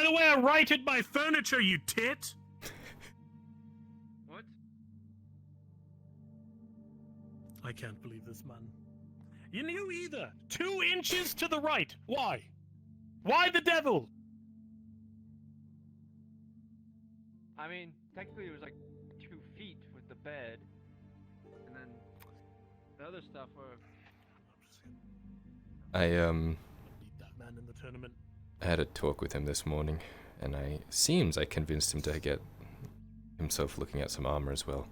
the way I righted my furniture, you tit! What? I can't believe this, man. You knew either. 2 inches to the right. Why? Why the devil? I mean, technically it was like 2 feet with the bed, and then the other stuff were. I Beat that man in the tournament. I had a talk with him this morning, and I convinced him to get himself looking at some armor as well.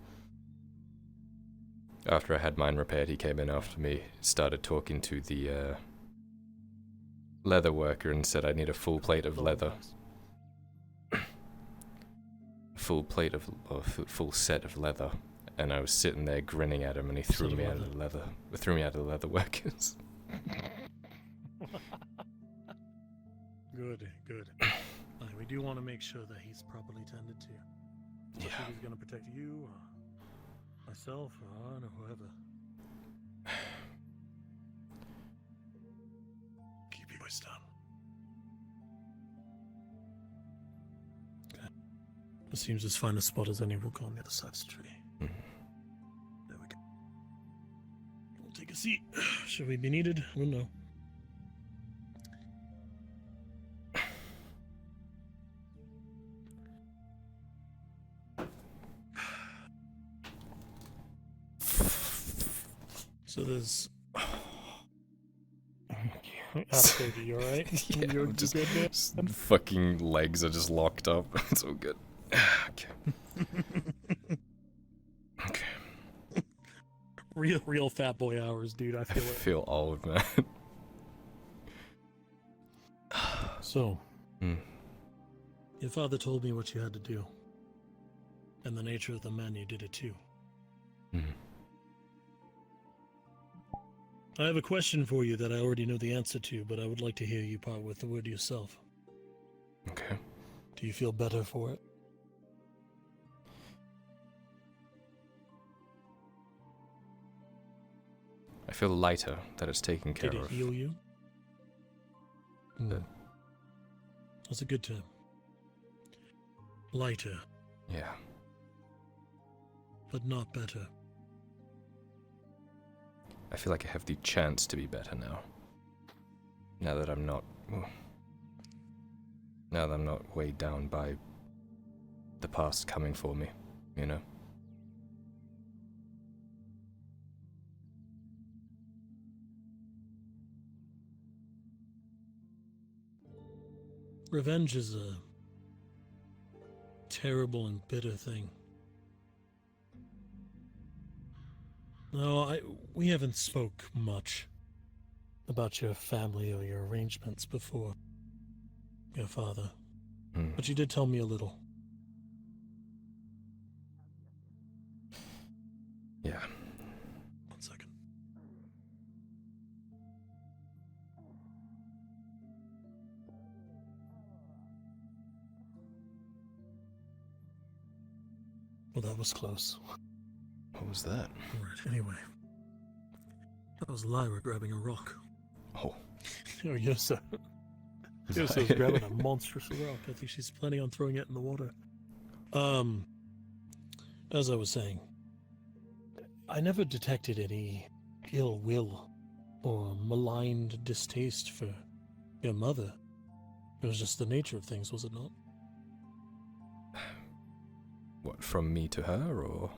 After I had mine repaired, he came in after me, started talking to the leather worker and said I need a full plate of leather. Full set of leather. And I was sitting there grinning at him, and he threw me out of the leather workers. Good, good. We do want to make sure that he's properly tended to. Yeah. If he's going to protect you, or myself, or Arn, or whoever. Keep your voice down. Okay. It seems as fine a spot as any rook on the other side of the tree. Mm-hmm. There we go. We'll take a seat. Should we be needed? We'll know. So there's. After, you alright? Yeah, You're just good, man? fucking legs are just locked up. It's all good. Okay. Okay. Real fat boy hours, dude. I I feel it. feel old, man. So, Hmm. your father told me what you had to do, and the nature of the men you did it to. Hmm. I have a question for you that I already know the answer to, but I would like to hear you part with the word yourself. Okay. Do you feel better for it? I feel lighter that it's taken care Did it of. heal you? Uh, That's a good term. Lighter, Yeah. but not better. I feel like I have the chance to be better now. Now that I'm not... Now that I'm not weighed down by the past coming for me, you know? Revenge is a terrible and bitter thing. No, we haven't spoke much about your family or your arrangements before your father, Hmm. but you did tell me a little. Yeah. 1 second. Well, that was close. What was that? Alright, anyway. That was Lyra grabbing a rock. Oh. Oh, Yosa. Yosa's grabbing a monstrous rock. I think she's planning on throwing it in the water. As I was saying, I never detected any ill will or maligned distaste for your mother. It was just the nature of things, was it not? What, from me to her, or...?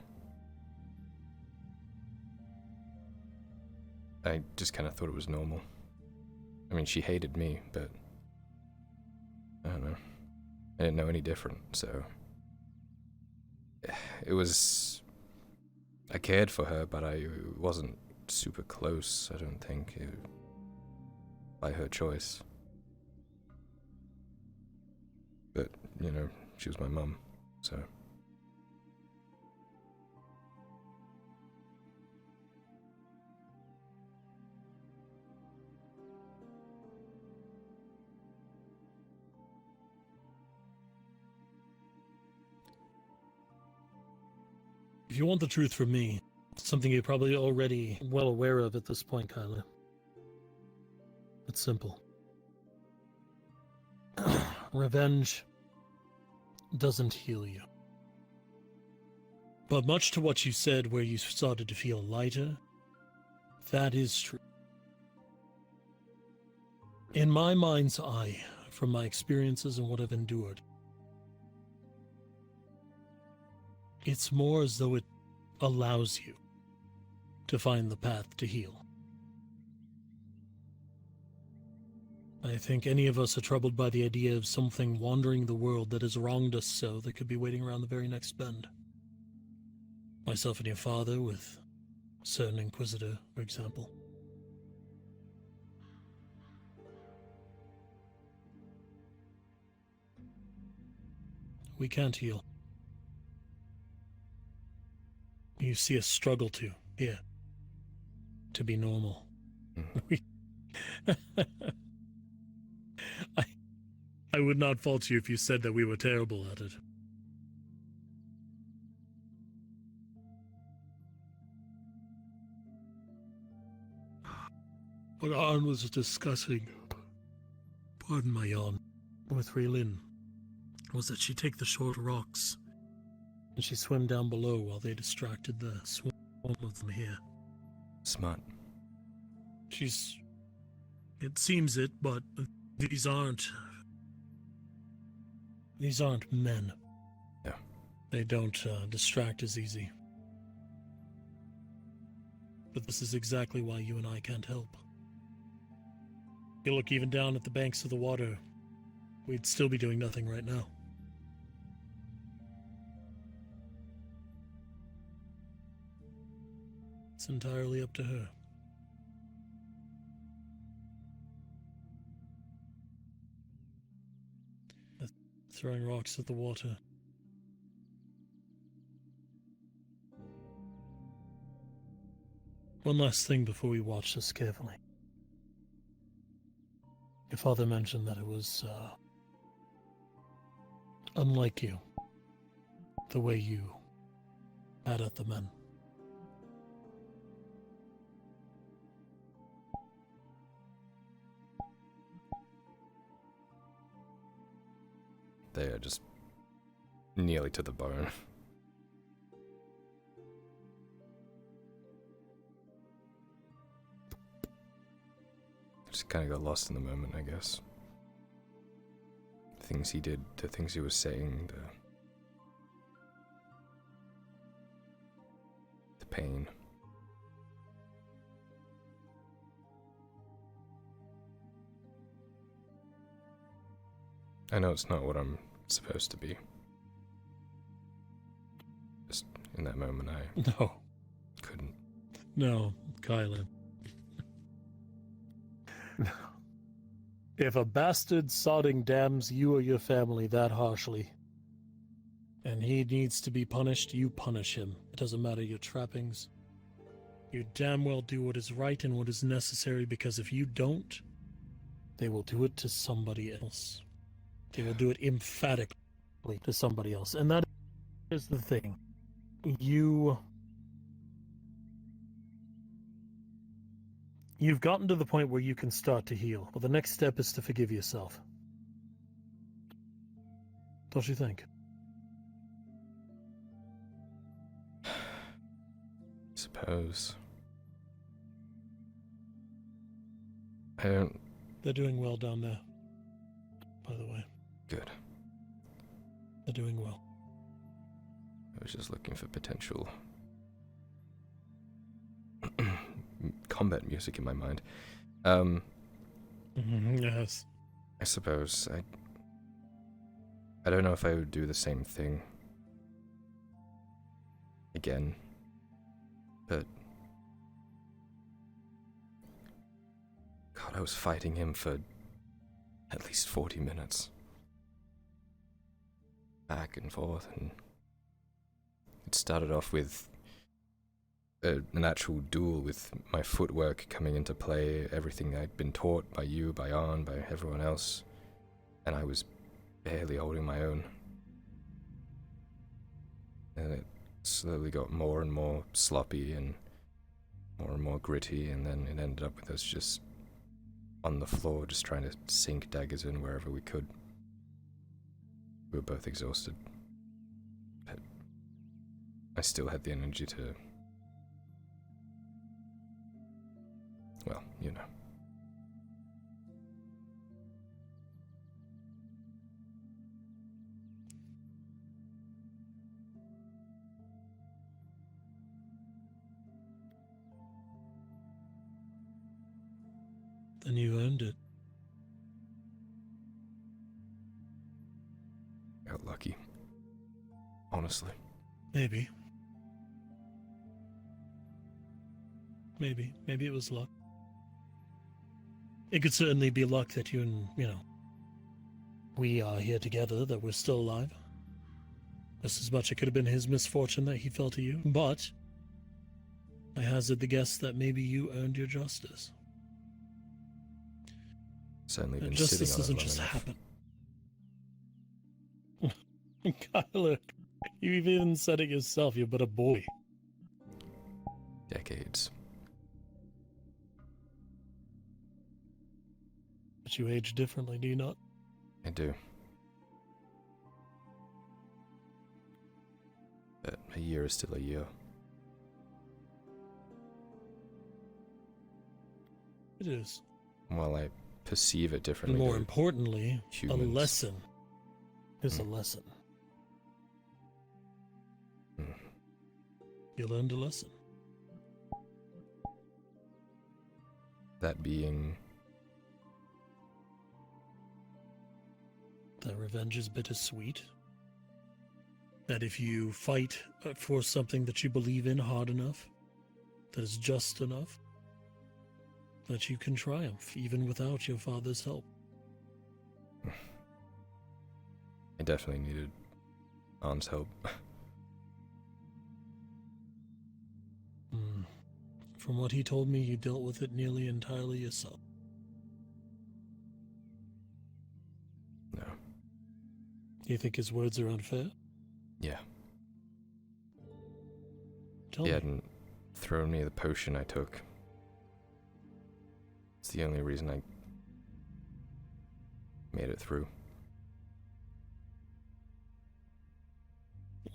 I just kind of thought it was normal. I mean, she hated me, but... I don't know. I didn't know any different, so... It was... I cared for her, but I wasn't super close, I don't think, by her choice. But, you know, she was my mum, so... If you want the truth from me, something you're probably already well aware of at this point, Kyler. It's simple. revenge doesn't heal you. But much to what you said where you started to feel lighter, that is true. In my mind's eye, from my experiences and what I've endured, it's more as though it allows you to find the path to heal. I think any of us are troubled by the idea of something wandering the world that has wronged us so that could be waiting around the very next bend. Myself and your father with a certain Inquisitor, for example. We can't heal. You see us struggle to, here, to be normal. I would not fault you if you said that we were terrible at it. What Arn was discussing, pardon my yawn, with Raylin, was that she take the short rocks and she swim down below while they distracted the swarm of them here. Smart. It seems it, but these aren't men. Yeah. They don't distract as easy. But this is exactly why you and I can't help. You look even down at the banks of the water, we'd still be doing nothing right now. It's entirely up to her. Throwing rocks at the water. One last thing before we watch this carefully. Your father mentioned that it was, unlike you, the way you had at the men. They are just nearly to the bone. Just kind of got lost in the moment, I guess. Things he did, the things he was saying, the pain. I know it's not what I'm supposed to be. Just in that moment, I couldn't. No, Kyler. If a bastard sodding damns you or your family that harshly, and he needs to be punished, you punish him. It doesn't matter your trappings. You damn well do what is right and what is necessary, because if you don't, they will do it to somebody else. They will do it emphatically to somebody else. And that is the thing. You've gotten to the point where you can start to heal. Well, the next step is to forgive yourself. Don't you think? Suppose. I don't... They're doing well down there, by the way. Good. They're doing well. I was just looking for potential combat music in my mind. Yes. I suppose I don't know if I would do the same thing again, but God, I was fighting him for at least 40 minutes. Back and forth, and it started off with an actual duel with my footwork coming into play, everything I'd been taught by you, by Arn, by everyone else, and I was barely holding my own. And it slowly got more and more sloppy and more gritty, and then it ended up with us just on the floor, just trying to sink daggers in wherever we could. We were both exhausted. But I still had the energy to... well, you know. Then you earned it. Got lucky. Honestly. Maybe. Maybe it was luck. It could certainly be luck that you and, we are here together, that we're still alive. Just as much it could have been his misfortune that he fell to you, but I hazard the guess that maybe you earned your justice. Certainly been Justice sitting on doesn't it long just enough. happen. Kyler, you even said it yourself, you're but a boy. Decades. But you age differently, do you not? I do. But a year is still a year. It is. While I perceive it And differently, more to importantly, humans. a lesson is a lesson. Mm. You learned a lesson. That being... that revenge is bittersweet. That if you fight for something that you believe in hard enough, that is just enough, that you can triumph even without your father's help. I definitely needed An's help. From what he told me, you dealt with it nearly entirely yourself. No. You think his words are unfair? Yeah. Tell He me. hadn't thrown me the potion I took. It's the only reason I made it through.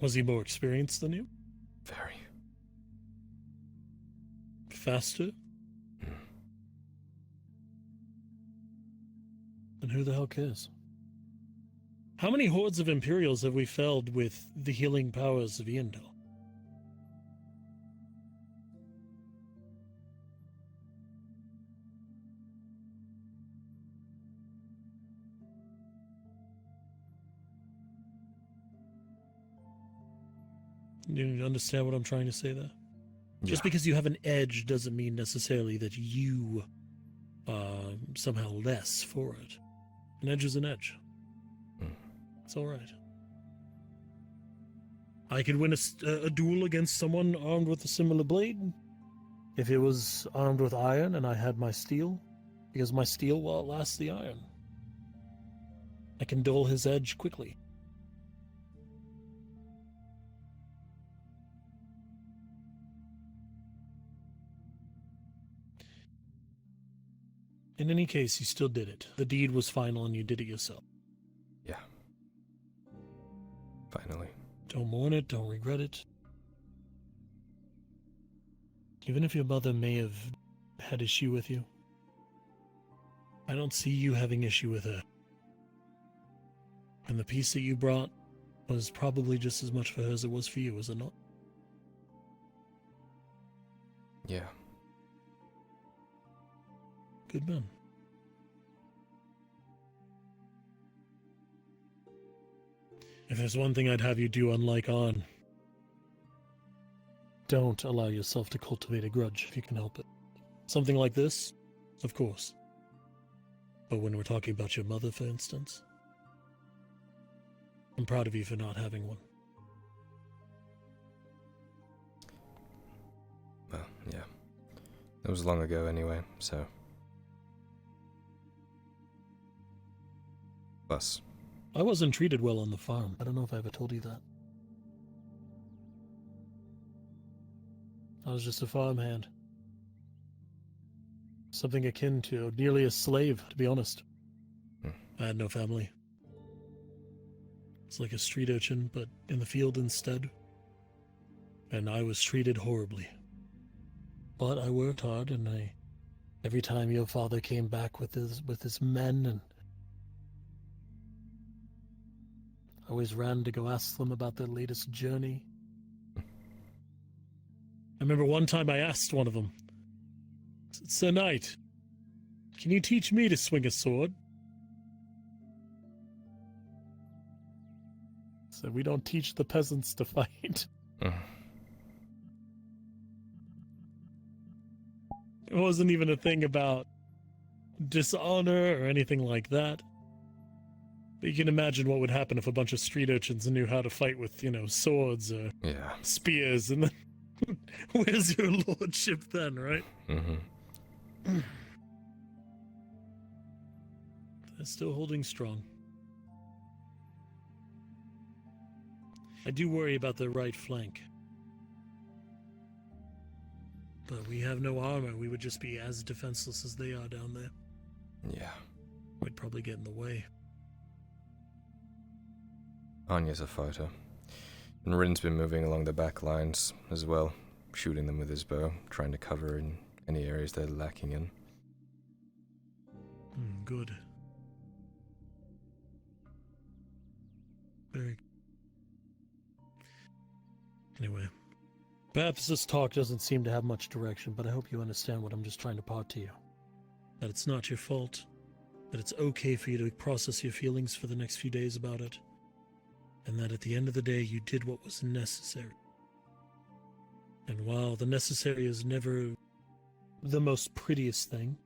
Was he more experienced than you? Very. Faster? Mm. Then who the hell cares? How many hordes of Imperials have we felled with the healing powers of Yendel? You understand what I'm trying to say there? Just Yeah. because you have an edge doesn't mean necessarily that you are somehow less for it. An edge is an edge. Mm. It's all right. I could win a duel against someone armed with a similar blade if it was armed with iron and I had my steel, because my steel will outlast the iron. I can dull his edge quickly. In any case, you still did it. The deed was final and you did it yourself. Yeah. Finally. Don't mourn it, don't regret it. Even if your mother may have had issue with you, I don't see you having issue with her. And the peace that you brought was probably just as much for her as it was for you, was it not? Yeah. Good man. If there's one thing I'd have you do, unlike On, don't allow yourself to cultivate a grudge if you can help it. Something like this, of course. But when we're talking about your mother, for instance, I'm proud of you for not having one. Well, yeah. It was long ago anyway, so... Plus, I wasn't treated well on the farm. I don't know if I ever told you that. I was just a farmhand. Something akin to nearly a slave, to be honest. I had no family. It's like a street urchin, but in the field instead. And I was treated horribly. But I worked hard, and every time your father came back with his men, and I always ran to go ask them about their latest journey. I remember one time I asked one of them, "Sir Knight, can you teach me to swing a sword?" So we don't teach the peasants to fight. It wasn't even a thing about dishonor or anything like that. But you can imagine what would happen if a bunch of street urchins knew how to fight with, swords or spears, and then where's your lordship then, right? Mm-hmm. They're still holding strong. I do worry about their right flank. But we have no armor. We would just be as defenseless as they are down there. Yeah. We'd probably get in the way. Anya's a fighter. And Rin's been moving along the back lines as well, shooting them with his bow, trying to cover in any areas they're lacking in. Good. Very. Anyway. Perhaps this talk doesn't seem to have much direction, but I hope you understand what I'm just trying to part to you. That it's not your fault. That it's okay for you to process your feelings for the next few days about it. And that at the end of the day, you did what was necessary. And while the necessary is never the most prettiest thing,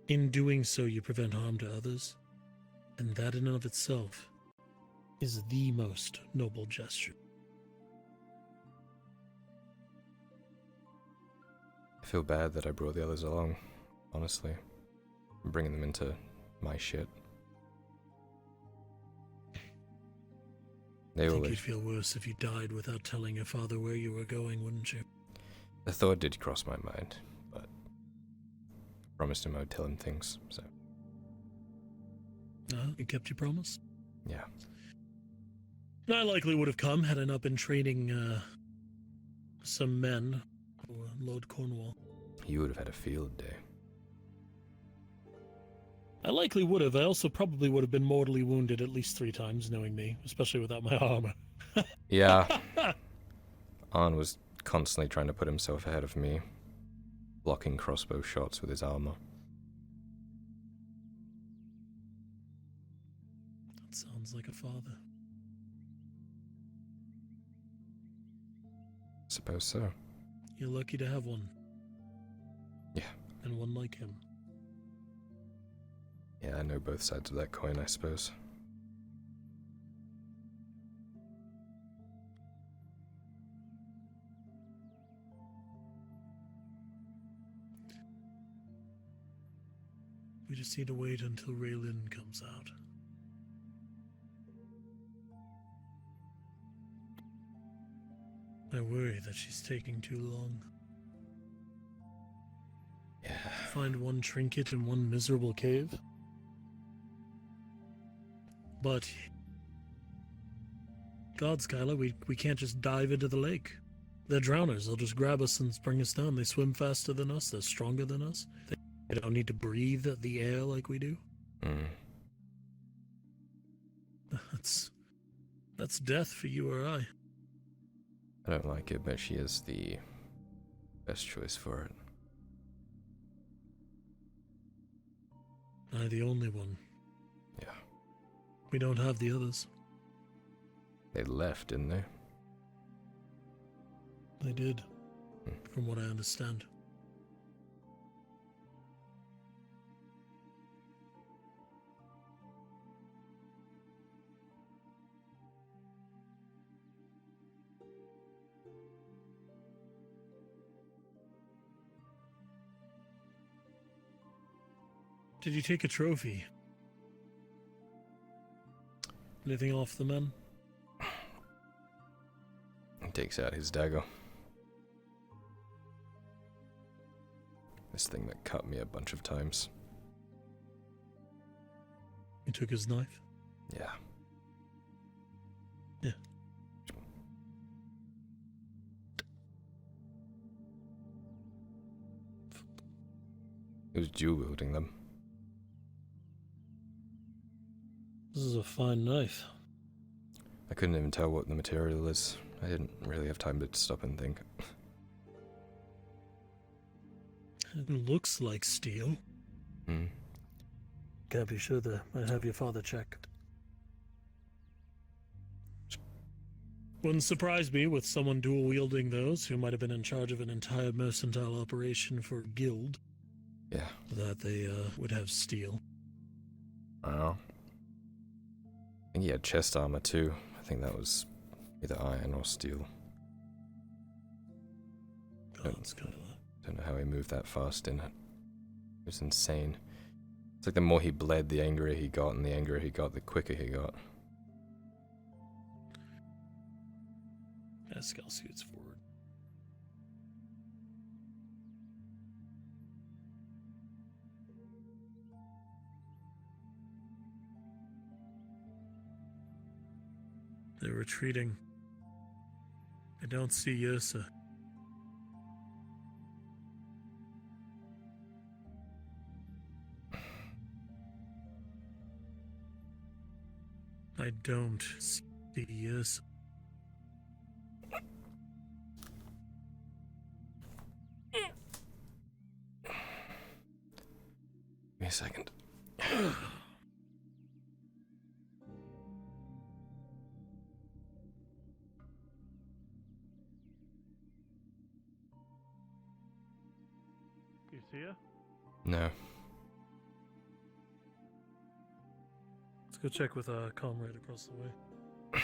in doing so you prevent harm to others, and that in and of itself is the most noble gesture. I feel bad that I brought the others along, honestly. I'm bringing them into my shit. I think you'd feel worse if you died without telling your father where you were going, wouldn't you? The thought did cross my mind, but I promised him I would tell him things, so... You kept your promise? Yeah. I likely would have come had I not been training, some men for Lord Cornwall. You would have had a field day. I likely would have. I also probably would have been mortally wounded at least 3 times, knowing me, especially without my armor. Yeah. Arn was constantly trying to put himself ahead of me, blocking crossbow shots with his armor. That sounds like a father. Suppose so. You're lucky to have one. Yeah. And one like him. Yeah, I know both sides of that coin, I suppose. We just need to wait until Raylin comes out. I worry that she's taking too long. Yeah. Find one trinket in one miserable cave? But... God, Skylar, we can't just dive into the lake. They're drowners. They'll just grab us and bring us down. They swim faster than us. They're stronger than us. They don't need to breathe the air like we do. That's death for you or I. I don't like it, but she is the best choice for it. I'm the only one. Yeah. We don't have the others. They left, didn't they? They did, from what I understand. Did you take a trophy? Anything off the men? He takes out his dagger. This thing that cut me a bunch of times. He took his knife? Yeah. Yeah. It was dual wielding them. This is a fine knife. I couldn't even tell what the material is. I didn't really have time to stop and think. It looks like steel. Hmm. Can't be sure though. I'd have your father check. Wouldn't surprise me with someone dual wielding those who might have been in charge of an entire mercantile operation for a guild. Yeah. That they would have steel. Wow. I think he had chest armor too. I think that was either iron or steel. God's got a lot. Don't know how he moved that fast in it. It was insane. It's like the more he bled, the angrier he got, and the angrier he got, the quicker he got. Pascal scoots forward. They're retreating. I don't see Yosa. I don't see Yosa. Give me a second. You see her? No. Let's go check with a comrade across the way.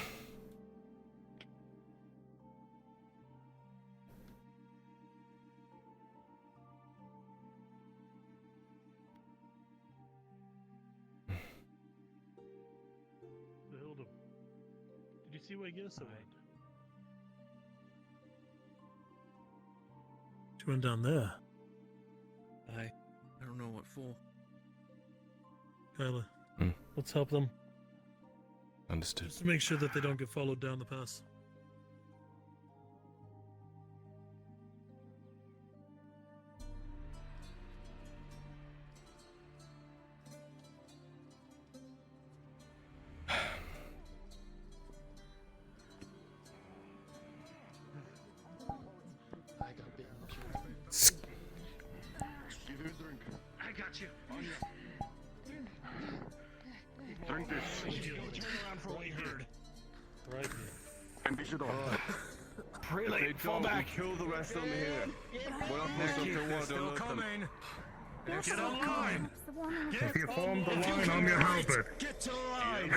Hilda, did you see where Yosa went? She went down there. I don't know what for. Kyler, Hmm. let's help them. Understood. Just to make sure that they don't get followed down the pass. I got you. Drink this. Turn around for what you heard. Right here. And dish it off. Really? Fall back. Kill the rest of them here. We're not supposed to water. Still coming. Get on line. If you form the line, I'm your helper. Get to the line.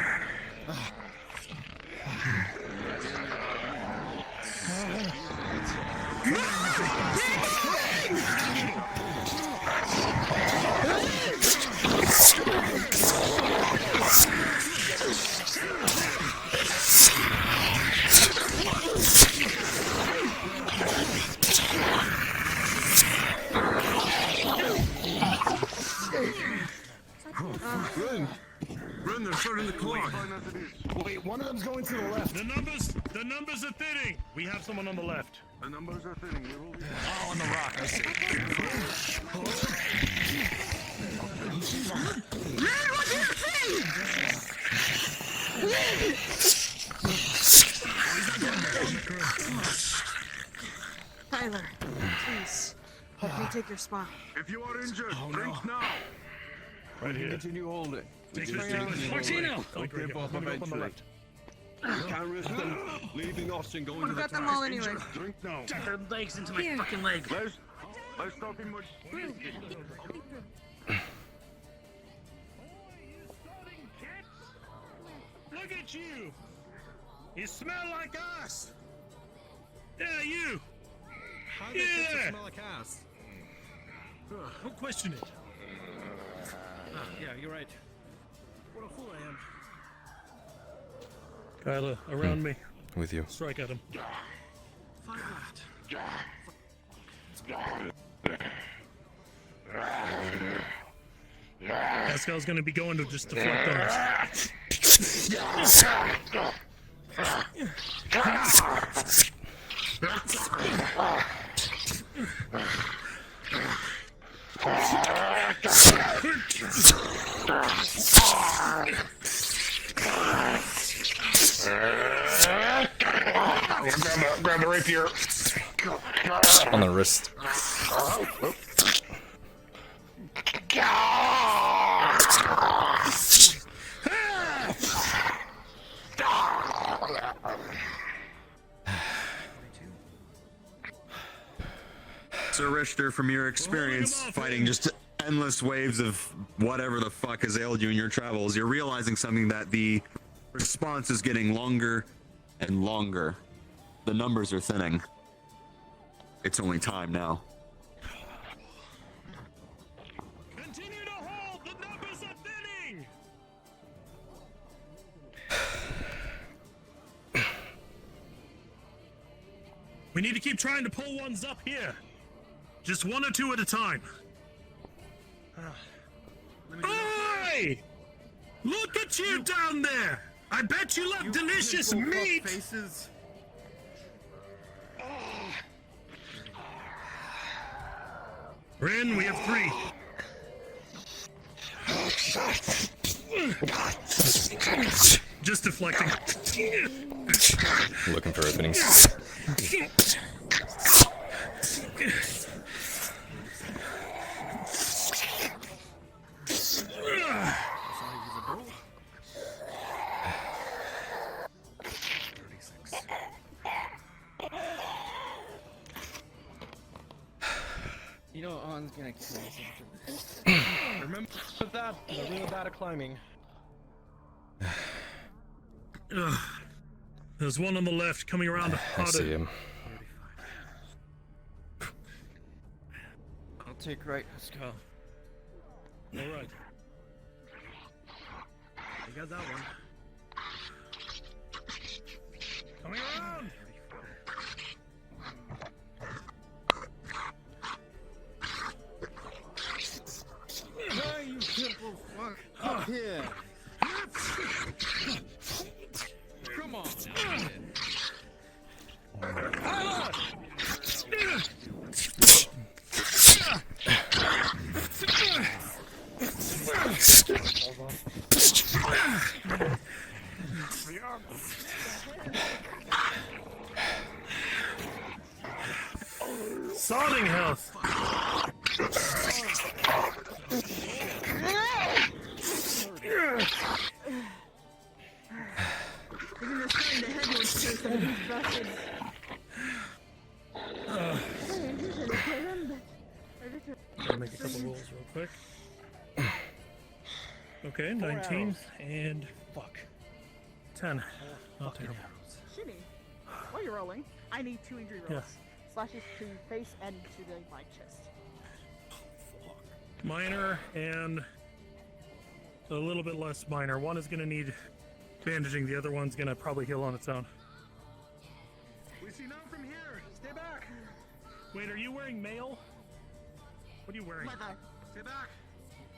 Run, they're starting the clock. Wait, one of them's going to the left. The numbers are thinning. We have someone on the left. The numbers are thinning. You will be. Oh, on the rock. I see. Tyler, please, let me take your spot. If you are injured, drink now. Right here. Continue holding. Take your stand. Martino! Don't give up eventually. You can't risk them leaving us and going to We've the got them trash. all anyway. Drink now. Get their legs into my fucking leg. Let's stop him. Look at you. You smell like us. Yeah, you. How does it smell like ass? Don't question it. Yeah, you're right. What a fool I am. Kyler, around me. With you. Strike at him. Pascal's gonna be going to just deflect on us. Grab the rapier. On the wrist. Sir Richter, from your experience fighting just endless waves of whatever the fuck has ailed you in your travels, you're realizing something, that the response is getting longer and longer. The numbers are thinning. It's only time now. Continue to hold. The numbers are thinning. We need to keep trying to pull ones up here. Just one or two at a time. Hey! Look at you down there! I bet you love delicious meat! Faces. Rin, we have 3. Just deflecting. Looking for openings. You know, On's gonna kill us after this. Remember that? They're really bad at climbing. There's one on the left coming around I harder. see him. I'll take right. Let's go. All right. You got that one. Coming around. Hey, you simple fuck! Up here. Come on. Sodding health. Gotta make a couple rolls real quick. Okay, 19 and fuck. 10. Not terrible. Shimmy. While you're rolling, I need 2 injury rolls. Yeah. Slashes to face and to the my chest. Minor and a little bit less minor. One is gonna need bandaging, the other one's gonna probably heal on its own. We see none from here. Stay back. Wait, are you wearing mail? What are you wearing? Leather. Stay back.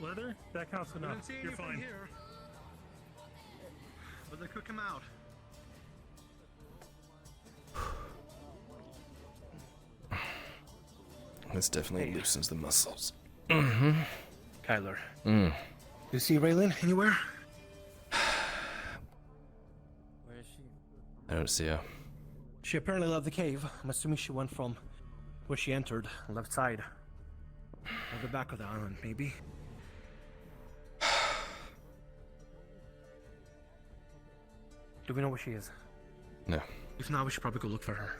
Leather? That counts We enough. don't see You're any from fine. here. But they could come out. This definitely loosens the muscles. Kyler. Mm. You see Raylan anywhere? Where is she? I don't see her. She apparently left the cave. I'm assuming she went from where she entered, left side. Or the back of the island, maybe. Do we know where she is? No. If not, we should probably go look for her.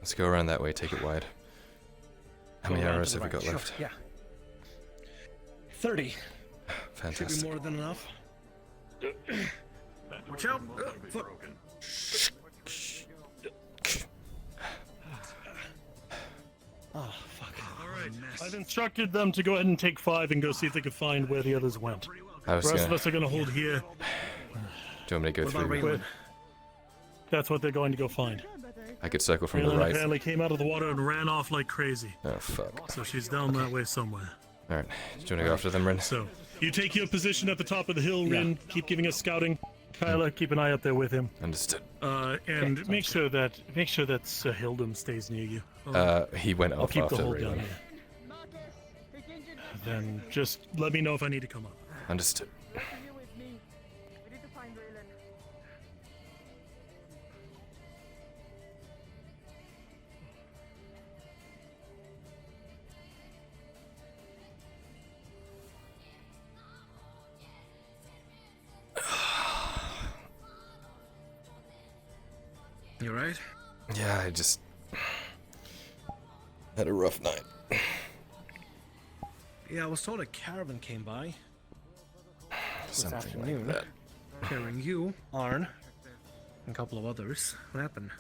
Let's go around that way, take it wide. How many Go around arrows to have the we got right. left? Sure, yeah. 30. Should Fantastic. be more than enough. Watch out! Fuck. Oh, fuck. Alright, I've instructed them to go ahead and take 5 and go see if they can find where the others went. I was The rest of gonna. us are gonna hold here. Do you want me to go What about through? Raylan? That's what they're going to go find. Good, but I could circle from the Raylan right. apparently came out of the water and ran off like crazy. Oh, fuck. So she's down that way somewhere. Alright, do you want to go after them, Rin? So, you take your position at the top of the hill, Rin. Keep giving us scouting. Kyler, keep an eye out there with him. Understood. And make sure that Sir Hildum stays near you. He went I'll off keep after the hold down Raylan. here. Then just let me know if I need to come up. Understood. Continue with me. We need to find Raylan. You right? Yeah, I just had a rough night. Yeah, I was told a caravan came by this Something afternoon, like that. carrying you, Arn, and a couple of others. What happened?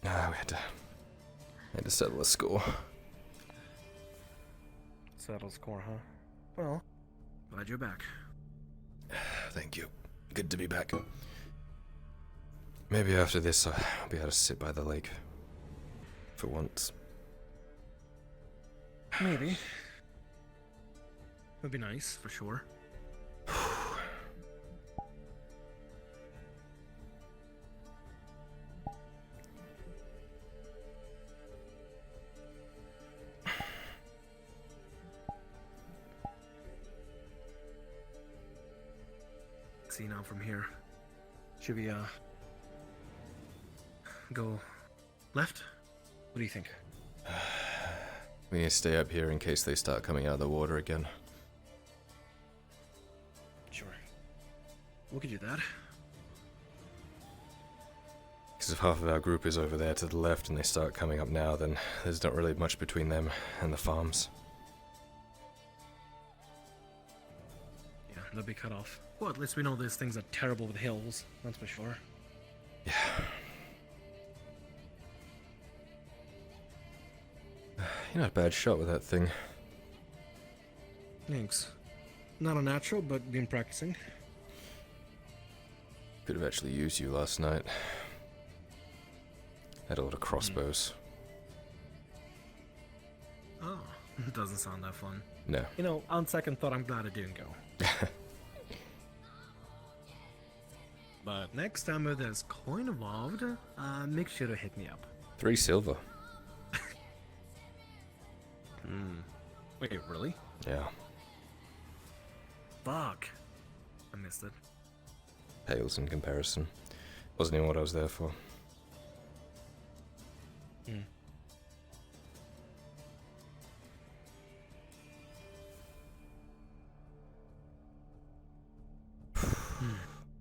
Nah, we had to settle a score. Settle score, huh? Well, glad you're back. Thank you. Good to be back. Maybe after this I'll be able to sit by the lake. For once. Maybe. Would be nice, for sure. See now from here. Should we go left? What do you think? We need to stay up here in case they start coming out of the water again. Sure. We could do that. Because if half of our group is over there to the left and they start coming up now, then there's not really much between them and the farms. Yeah, they'll be cut off. Well, at least we know these things are terrible with hills, that's for sure. Yeah. You're not a bad shot with that thing. Thanks. Not a natural, but been practicing. Could have actually used you last night. Had a lot of crossbows. Oh, doesn't sound that fun. No. You know, on second thought, I'm glad I didn't go. But next time if there's coin involved, make sure to hit me up. 3 silver. Wait, really? Yeah. Fuck. I missed it. Pales in comparison. Wasn't even what I was there for.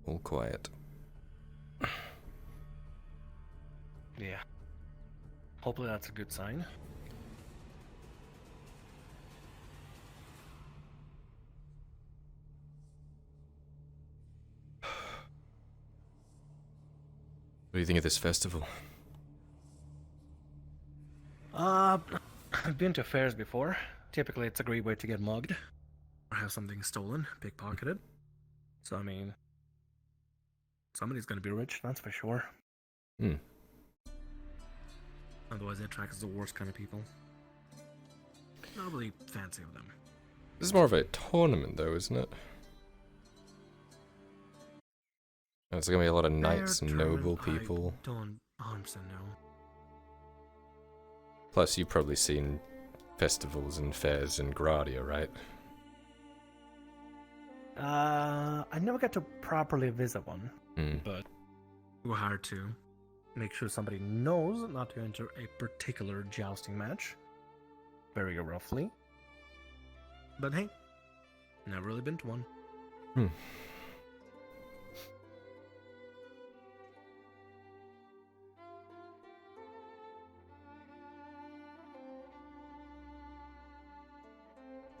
All quiet. Yeah. Hopefully that's a good sign. What do you think of this festival? I've been to fairs before. Typically it's a great way to get mugged. Or have something stolen, pickpocketed. So I mean, somebody's gonna be rich, that's for sure. Otherwise it attracts the worst kind of people. Not really fancy of them. This is more of a tournament though, isn't it? There's gonna be a lot of knights and noble people. I don't 100% know. Plus, you've probably seen festivals and fairs in Gradia, right? I never got to properly visit one, Mm. but we're hired to make sure somebody knows not to enter a particular jousting match. Very roughly. But hey, never really been to one.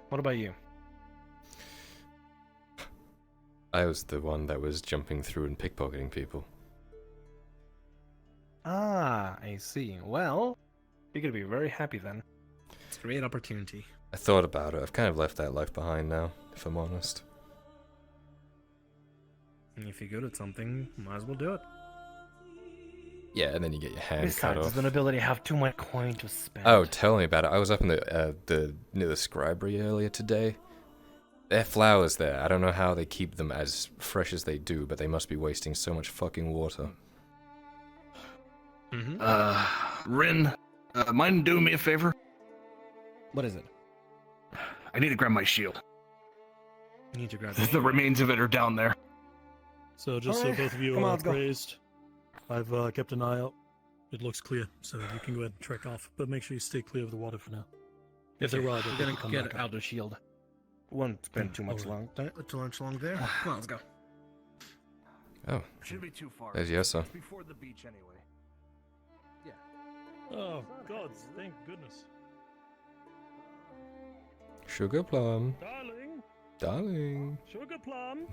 What about you? I was the one that was jumping through and pickpocketing people. Ah, I see. Well, you're gonna be very happy then. It's a great opportunity. I thought about it. I've kind of left that life behind now, if I'm honest. And if you're good at something, might as well do it. Yeah, and then you get your hand cut Besides, off. it's an ability to have too much coin to spend. Oh, tell me about it. I was up in near the scribery earlier today. There are flowers there. I don't know how they keep them as fresh as they do, but they must be wasting so much fucking water. Rin, mind doing me a favor? What is it? I need to grab my shield. You need to grab The remains of it are down there. So just Alright, so both of you come on, are let's go. appraised, I've kept an eye out. It looks clear, so you can go ahead and trek off, but make sure you stay clear of the water for now. If they're right, We're gonna get out the shield. Won't spend too much long there. Come on, let's go. Oh, Shouldn't be too far. there's Yessa. It's before the beach anyway. Oh, gods, thank goodness. Sugar plum. Darling, Darling. sugar plum.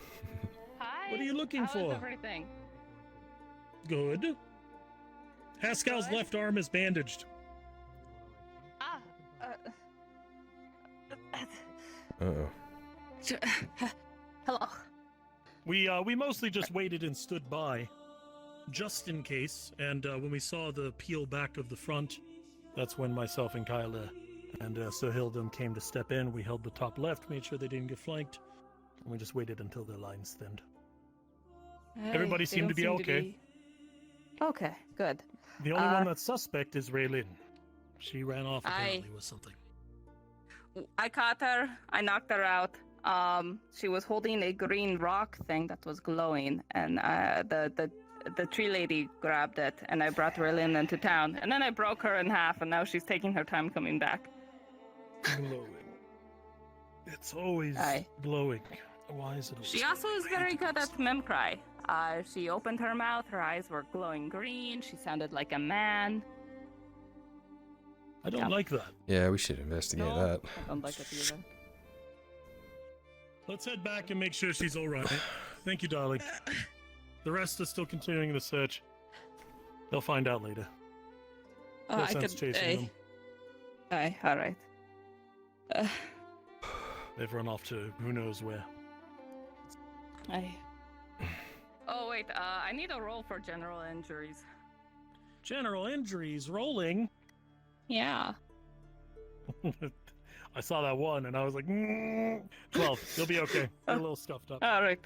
Hi. What are you looking How is for? everything? Good. Haskell's Good. left arm is bandaged. Ah. Uh-oh. Hello. We mostly just waited and stood by, just in case. And when we saw the peel back of the front, that's when myself and Kyler and Sir Hildum came to step in. We held the top left, made sure they didn't get flanked, and we just waited until their lines thinned. Everybody They seemed to don't be seem okay. Okay, good. The only one that's suspect is Raylin. She ran off apparently with something. I caught her. I knocked her out. She was holding a green rock thing that was glowing, and the tree lady grabbed it, and I brought Raylin into town, and then I broke her in half, and now she's taking her time coming back. Glowing. It's always Aye. glowing. Why is it always She also is very good at mimicry. She opened her mouth, her eyes were glowing green, she sounded like a man. I don't like that. Yeah, we should investigate No, that. I don't like it either. Let's head back and make sure she's alright. Thank you, darling. The rest is still continuing the search. They'll find out later. No I sense could. chasing them. Aye, alright. They've run off to who knows where. Aye. Oh, wait, I need a roll for general injuries. General injuries rolling. Yeah. I saw that one and I was like, 12. You'll be okay. You're a little scuffed up. Alright.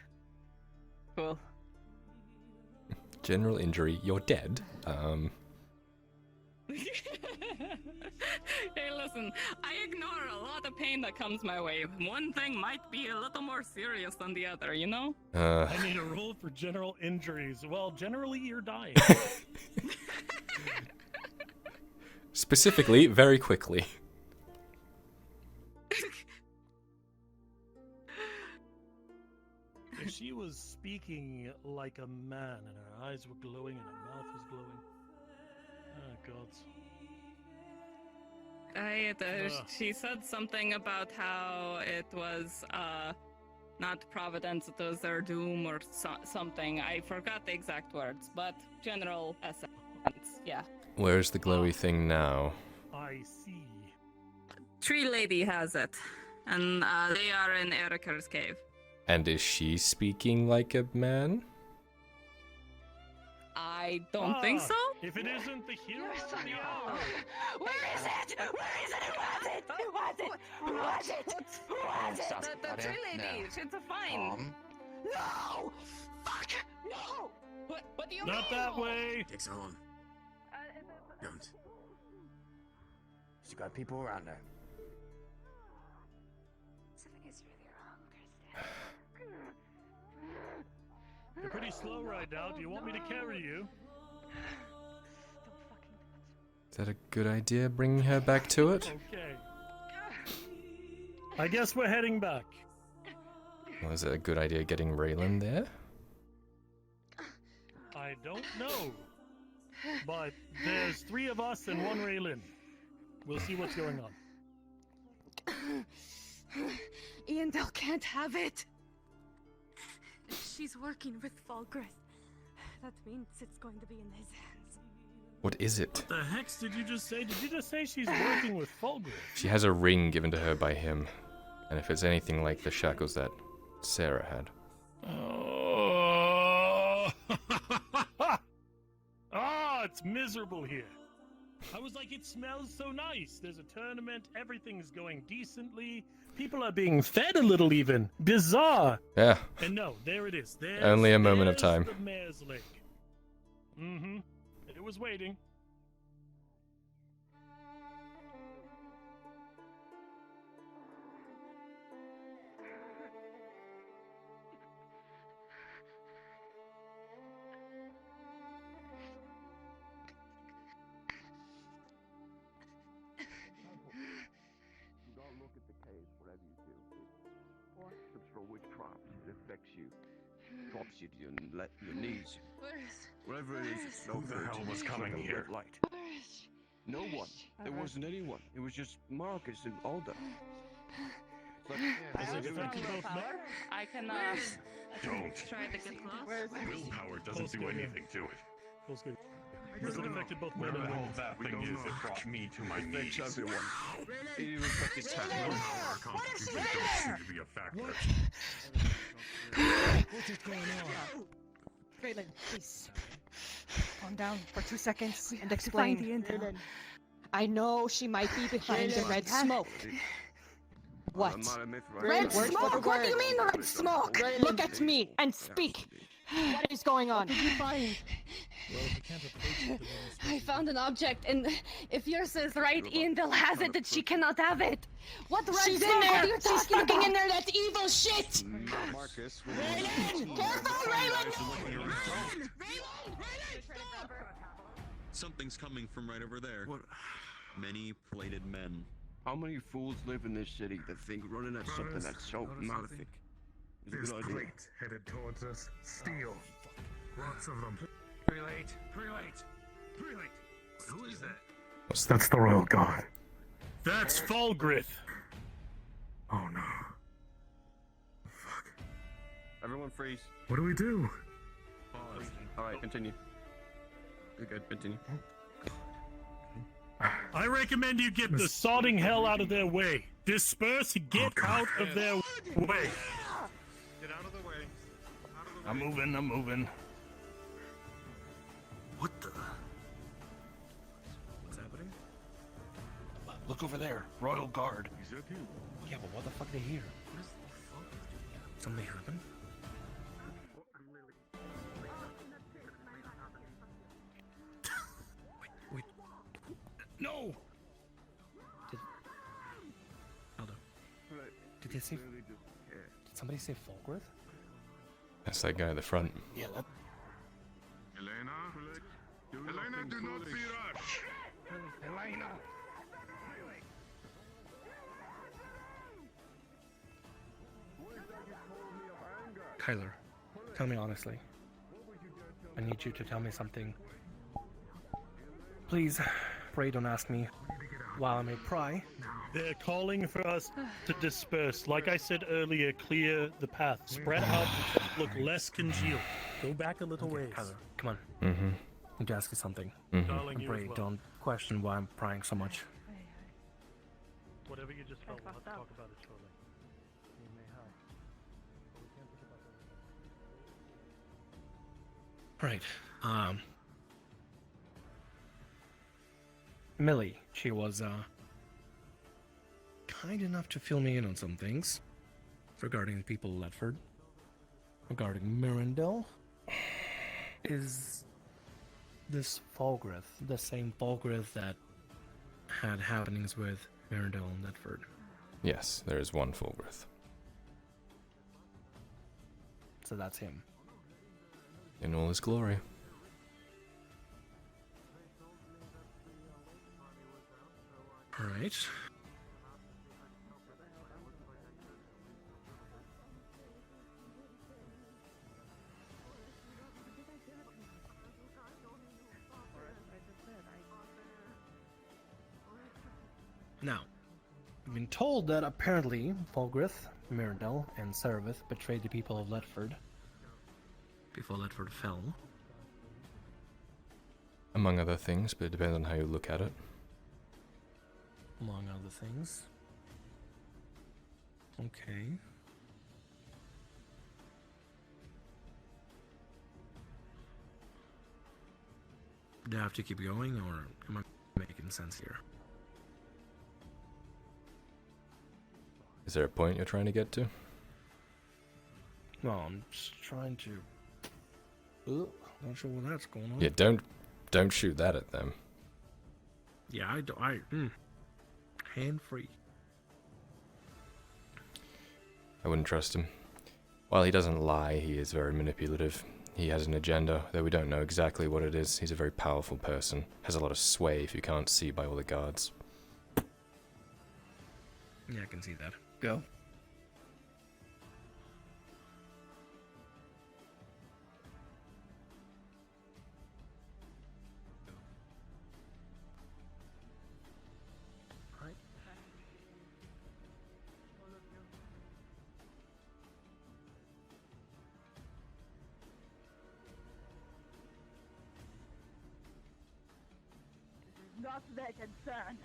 Cool. General injury. You're dead. Hey, listen, I ignore a lot of pain that comes my way. One thing might be a little more serious than the other, you know? I need a roll for general injuries. Well, generally you're dying. Specifically, very quickly. If she was speaking like a man and her eyes were glowing and her mouth was glowing. Oh, gods. She said something about how it was, not Providence, it was their doom or something. I forgot the exact words, but general essence, yeah. Where's the glowy thing now? I see. Tree Lady has it, and they are in Erica's cave. And is she speaking like a man? I don't think so. If it isn't the hero, Where is it? Where is it? Who was it? Who was it? Who was it? Who was it? The tree lady. She's fine. No! Fuck! No! What do you mean? Not that way. Takes on. Don't. She's got people around her. Something is really wrong, Kristen. You're pretty slow right now. Do you want me to carry you? Is that a good idea, bringing her back to it? Okay. I guess we're heading back. Well, is it a good idea getting Raylan there? I don't know. But there's 3 of us and 1 Raylin. We'll see what's going on. Iandel can't have it. She's working with Falgrith. That means it's going to be in his hands. What is it? What the heck did you just say? Did you just say she's working with Falgrith? She has a ring given to her by him. And if it's anything like the shackles that Sarah had. Oh, It's miserable here. I was like, it smells so nice. There's a tournament. Everything's going decently. People are being fed a little even. Bizarre. Yeah. And no, there it is. There's, Only a moment of there's time. The mare's lake. Mm-hmm. It was waiting. Don't look at the case, whatever you do. It trips for witchcraft. It affects you. Drops you to your knees. Whatever it is, it's no Who the good. hell was It's coming like a here? red light. No one. There wasn't anyone. It was just Marcus and Alda. I have some power. I can Don't. try to get close. Willpower doesn't do anything to it. Feels good. Has it affected both men Whatever the and hell women? that thing is that brought me to my knees. Affects everyone. It even affected Tat. Willpower constitution don't seem to be a factor. What is going on? Raylan, please. Calm down for 2 seconds and Find explain. the intel. I know she might be behind the red smoke. What? Red smoke? What do you mean red smoke? Look at me and speak. What is going on? What did you find? Well, if we can't approach it, then we'll I found an object, and if yours is right, Iandel has it, that she cannot have it. What red She's smoke? in What are there. you She's talking fucking about? in there. That's evil shit. Marcus. Raylan, careful, Raylan. Something's coming from right over there. What? Many plated men. How many fools live in this city that think running at something that's so malefic is a There's good idea? plate headed towards us. Steel. Lots of them. Pretty late. Pretty late. Pretty late. Who is that? That's the royal guard. That's Falgrith. Oh no. Everyone freeze. What do we do? Pause. Alright, continue. You're good, continue. I recommend you get the sodding hell out of their way. Disperse, get out of their way. Get out of the way. I'm moving. What the? What's happening? Look over there. Royal Guard. Is that him? Yeah, but what the fuck are they here? Something happened? wait. No! Aldo. Did they say... Did somebody say Falgrith? That's that guy at the front. Yeah, that... Elena, do not be rushed. Elena. Kyler, tell me honestly. I need you to tell me something. Please, pray don't ask me while I may pry. They're calling for us to disperse. Like I said earlier, clear the path. Spread out, look less congealed. Go back a little ways. Kyler, come on. Mm-hmm. I need to ask you something. Darling, you as Pray well. don't question why I'm prying so much. Whatever you just felt, we'll have to talk about it shortly. You may have. But we can't think about that. Right. Millie, she was kind enough to fill me in on some things regarding the people of Ledford, regarding Mirandel. Is this Falgrith the same Falgrith that had happenings with Mirandel and Ledford? Yes, there is one Fulgrith. So that's him. In all his glory. Alright. Now, I've been told that apparently Falgrith, Mirandel, and Servith betrayed the people of Ledford before Ledford fell. Among other things, but it depends on how you look at it. Among other things. Okay. Do I have to keep going, or am I making sense here? Is there a point you're trying to get to? No, I'm just trying to. Not sure what that's going on. Yeah, don't shoot that at them. Yeah, hand free. I wouldn't trust him. While he doesn't lie, he is very manipulative. He has an agenda, though we don't know exactly what it is. He's a very powerful person. Has a lot of sway if you can't see by all the guards. Yeah, I can see that. Go. Not their concern.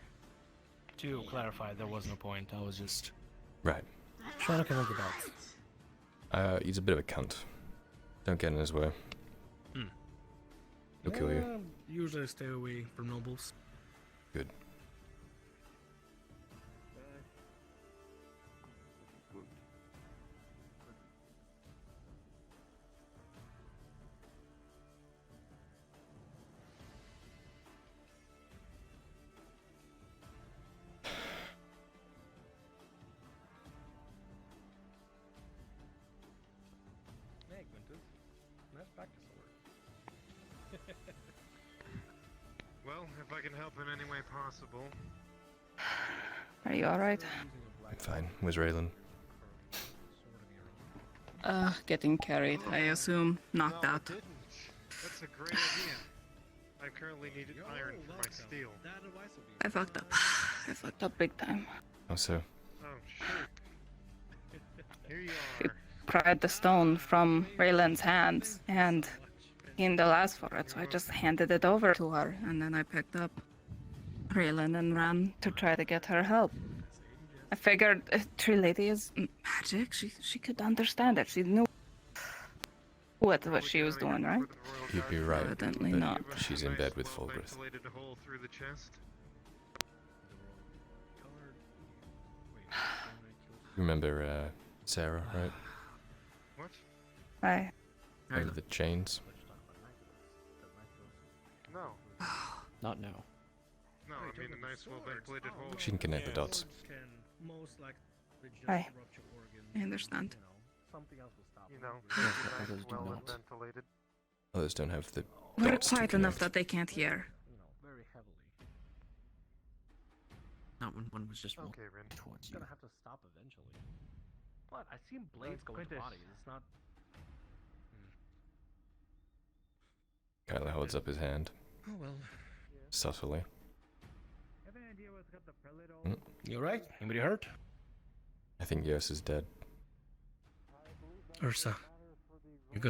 To clarify, there was no point. I was just Right. trying to connect the dots. He's a bit of a cunt. Don't get in his way. He'll kill you. Usually stay away from nobles. Good. Hey, Quintus. Nice practice work. Well, if I can help in any way possible. Are you alright? I'm fine. Where's Raylan? Getting carried, I assume. Knocked out. That's a great idea. I currently need iron for my steel. I fucked up. I fucked up big time. Oh, so. Oh, sure. Here you He are. pried the stone from Raylan's hands, and Hindle asked for it, so I just handed it over to her, and then I picked up Raylan and ran to try to get her help. I figured Tree Lady is magic. She could understand it. She knew what she was doing, right? You'd be right. Evidently but not. She's in bed with Fulgrith. Ventilated hole through the chest. Remember Sarah, right? What? Hi. Remember the chains? No. Not now. No, I mean a nice well-ventilated hole. She can connect the dots. Hi. I understand. You know, Others nice, do not. well-ventilated. Others don't have the We're dots to quiet enough connect. that they can't hear. Very heavily. Not when one was just walking Okay, Rin. towards you. Gonna have to stop eventually. What? I seen blades go into Quintus. bodies. It's not. Kyler holds up his hand, Oh well. subtly. You alright? Anybody hurt? I think Yos is dead. Ursa, you're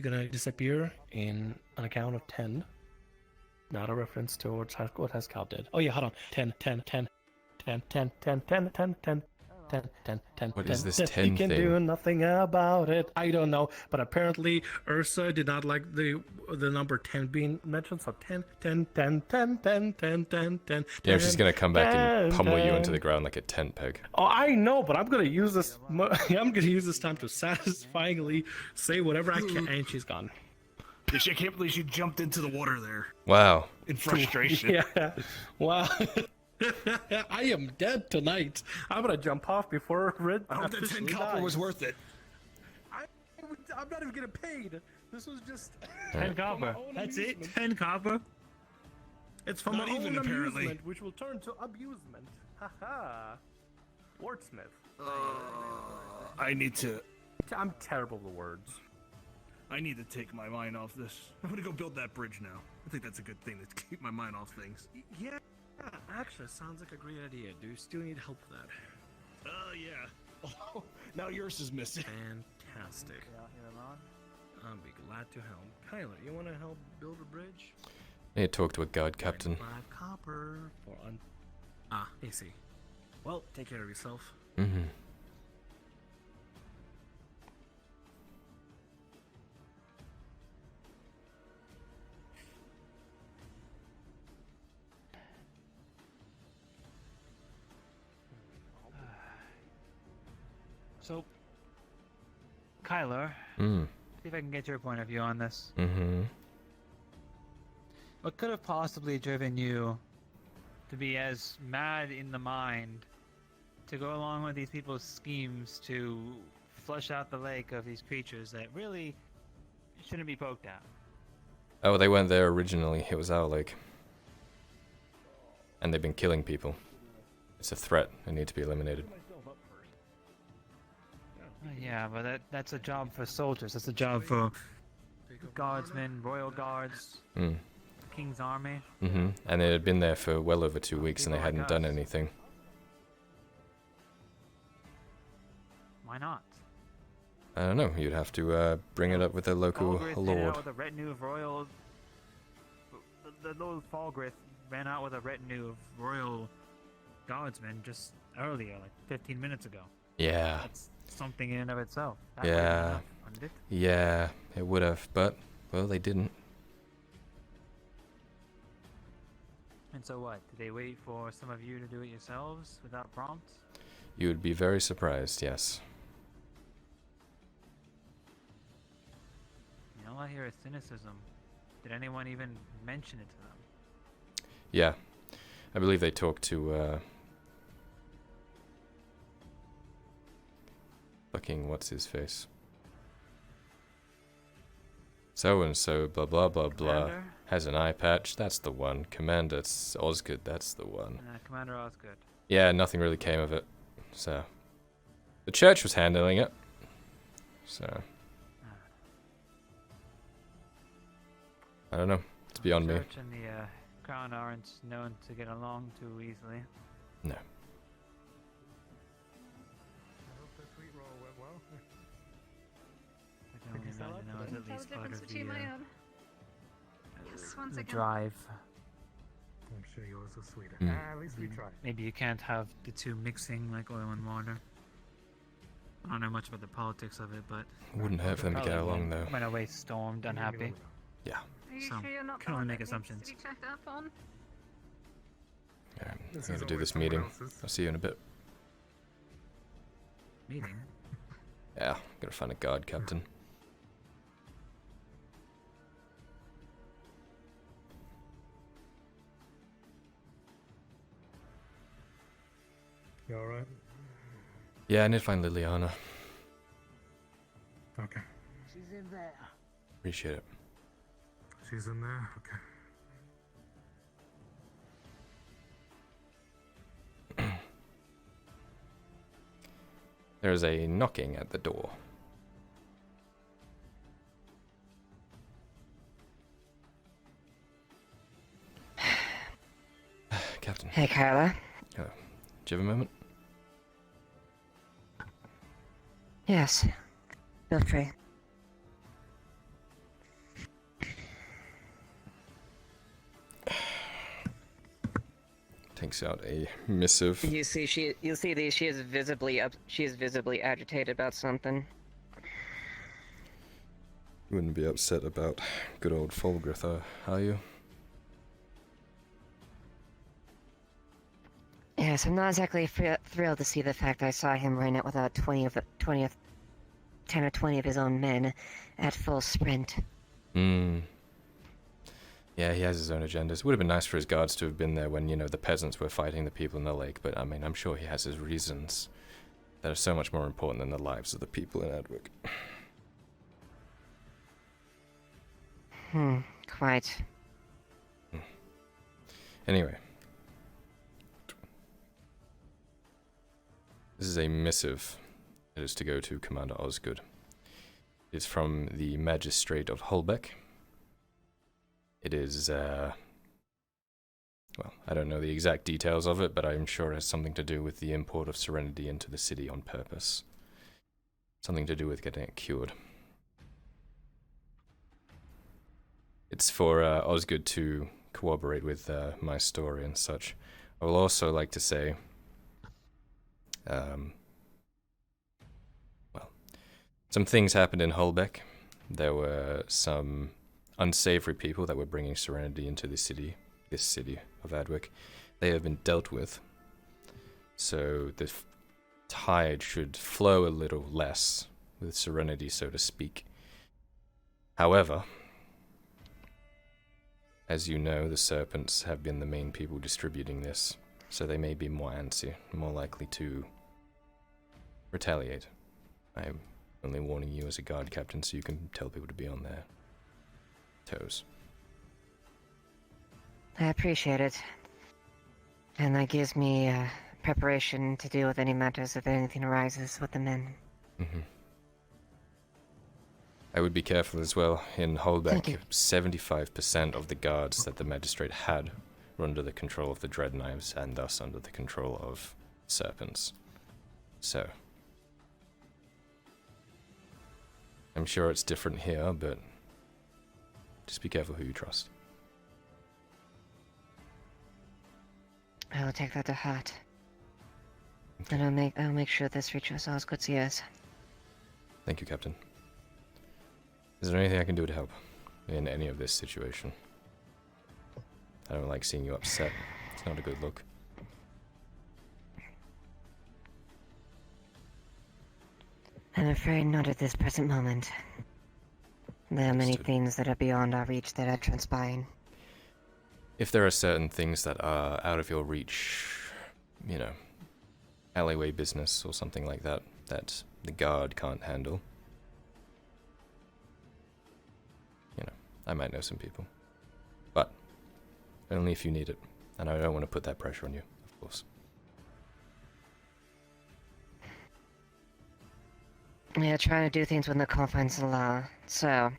gonna disappear in an account of 10. Not a reference to what Haskell did. Oh yeah, hold on. 10, 10, 10, 10, 10, 10, 10, 10, 10. 10, 10, 10, What 10, is this 10. 10 You can thing? do nothing about it. I don't know, but apparently Ursa did not like the number 10 being mentioned. So 10, 10, 10, 10, 10, 10, 10, 10. Yeah, she's gonna come back and 10, pummel you 10. into the ground like a tent peg. Oh, I know, but I'm gonna use this. I'm gonna use this time to satisfyingly say whatever I can, and she's gone. I can't believe she jumped into the water there Wow. in frustration. Yeah. Wow. I am dead tonight. I'm gonna jump off before Red. I hope that 10 copper was worth it. I'm not even getting paid. This was just 10 copper. That's it? 10 copper? It's from Not my even, own apparently. amusement, which will turn to abusement. Haha. Wordsmith. I need to I'm terrible with words. take my mind off this. I'm gonna go build that bridge now. I think that's a good thing to keep my mind off things. Yeah, actually, sounds like a great idea. Do you still need help with that? Yeah. Oh, now yours is missing. Fantastic. I'll be glad to help. Kyler, you want to help build a bridge? I need to talk to a guard captain. 5 copper for I see. Well, take care of yourself. Mm-hmm. So, Kyler, Mm. see if I can get your point of view on this. Mm-hmm. What could have possibly driven you to be as mad in the mind to go along with these people's schemes to flush out the lake of these creatures that really shouldn't be poked at? Oh, they weren't there originally. It was our lake. And they've been killing people. It's a threat. They need to be eliminated. Yeah, but that's a job for soldiers. That's a job for guardsmen, royal guards, Mm. king's army. Mm-hmm. And it had been there for well over 2 weeks and they hadn't done anything. Why not? I don't know. You'd have to bring it up with the local Falgrith ran lord. out with a retinue of royal. The little Falgrith ran out with a retinue of royal guardsmen just earlier, like 15 minutes ago. Yeah. That's something in and of itself. That would've been Yeah. enough, wouldn't it? Yeah, it would have, but, well, they didn't. And so what? Did they wait for some of you to do it yourselves without prompt? You would be very surprised, yes. You know, I hear a cynicism. Did anyone even mention it to them? Yeah. I believe they talked to, fucking what's-his-face. So-and-so, blah blah blah blah, Commander? has an eye patch, that's the one. Commander Osgood, that's the one. Commander Osgood. Yeah, nothing really came of it, so... The church was handling it, so... I don't know, it's beyond me. The church and the crown aren't known to get along too easily. No. I hope the sweet roll went well. I can only imagine that was at least part of between my own. Yes, once the again. drive. I'm sure yours was sweeter. Mm. At least we tried. Maybe you can't have the two mixing like oil and water. I don't know much about the politics of it, but... Wouldn't hurt for them to get probably along, though. Went away stormed, unhappy. Yeah. Are you So, sure you're not can the only one make that needs assumptions. to be checked up on? Yeah, This I'm is gonna do always this someone meeting. else's. I'll see you in a bit. Meeting? Yeah, gotta find a guard captain. You alright? Yeah, I need to find Liliana. Okay. She's in there. Appreciate it. She's in there? Okay. There's a knocking at the door. Captain. Hey, Kyla. Do you have a moment? Yes. Feel free. Takes out a missive. You see, she is visibly agitated about something. You wouldn't be upset about good old Fulgrith, are you? Yes, I'm not exactly thrilled to see the fact I saw him run out without 10 or 20 of his own men at full sprint. Hmm. Yeah, he has his own agendas. It would have been nice for his guards to have been there when, you know, the peasants were fighting the people in the lake, but I mean, I'm sure he has his reasons that are so much more important than the lives of the people in Adwick. Quite. Anyway. This is a missive. It is to go to Commander Osgood. It is from the Magistrate of Holbeck. It is, well, I don't know the exact details of it, but I'm sure it has something to do with the import of Serenity into the city on purpose. Something to do with getting it cured. It's for Osgood to cooperate with my story and such. I will also like to say, well, some things happened in Holbeck. There were some unsavory people that were bringing Serenity into the city, this city of Adwick. They have been dealt with. So the tide should flow a little less with serenity, so to speak. However, as you know, the serpents have been the main people distributing this, so they may be more antsy, more likely to retaliate. I'm only warning you as a guard captain so you can tell people to be on their toes. I appreciate it. And that gives me preparation to deal with any matters if anything arises with the men. Mm-hmm. I would be careful as well in holdback. 75% of the guards that the magistrate had were under the control of the Dread Knives and thus under the control of serpents. So, I'm sure it's different here, but just be careful who you trust. I will take that to heart. And I'll make sure this reaches all as good ears. Thank you, Captain. Is there anything I can do to help in any of this situation? I don't like seeing you upset. It's not a good look. I'm afraid not at this present moment. There are many things that are beyond our reach that are transpiring. If there are certain things that are out of your reach, you know, alleyway business or something like that, that the guard can't handle, you know, I might know some people. But only if you need it. And I don't want to put that pressure on you, of course. We are trying to do things within the confines of the law, so...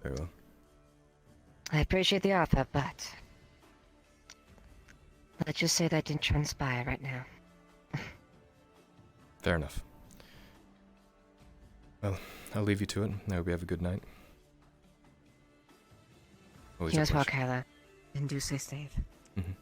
Very well. I appreciate the offer, but... let's just say that didn't transpire right now. Fair enough. Well, I'll leave you to it. I hope you have a good night. Always You a as well, pleasure. Kyler. And do stay safe. Mhm.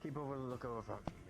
Keep over the look over front.